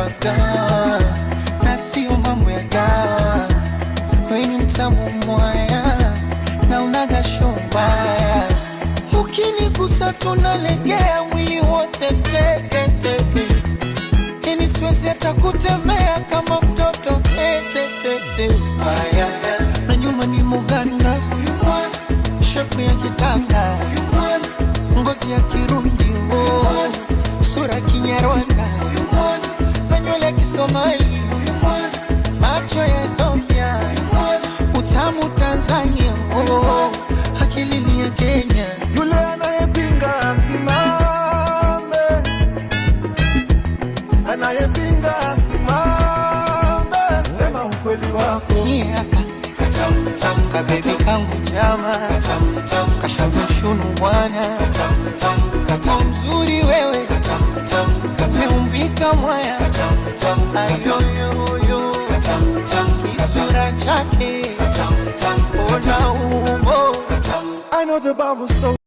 umepagawa na sio mambo ya dawa. Wewe ni mtamu mwaya na unaga shombaya, ukinigusa tunalegea mwili wote teke teke. Kini siwezi hata kutembea kama mtoto tete tete. Na nyuma ni Muganda, shepu ya kitanga, ngozi ya Kirundi, sura Kinyarwanda, na nywele ya Kisomali, macho ya Ethiopia, utamu Tanzania, akili ni ya Kenya. Yule anayepinga asimame, anayepinga asimame, sema ukweli wako. Kabebe kangu jama, kashata shunu bwana, mzuri wewe, umeumbika mwaya, ayoyoyo, kisura chake, ona umbo. I know the Bible so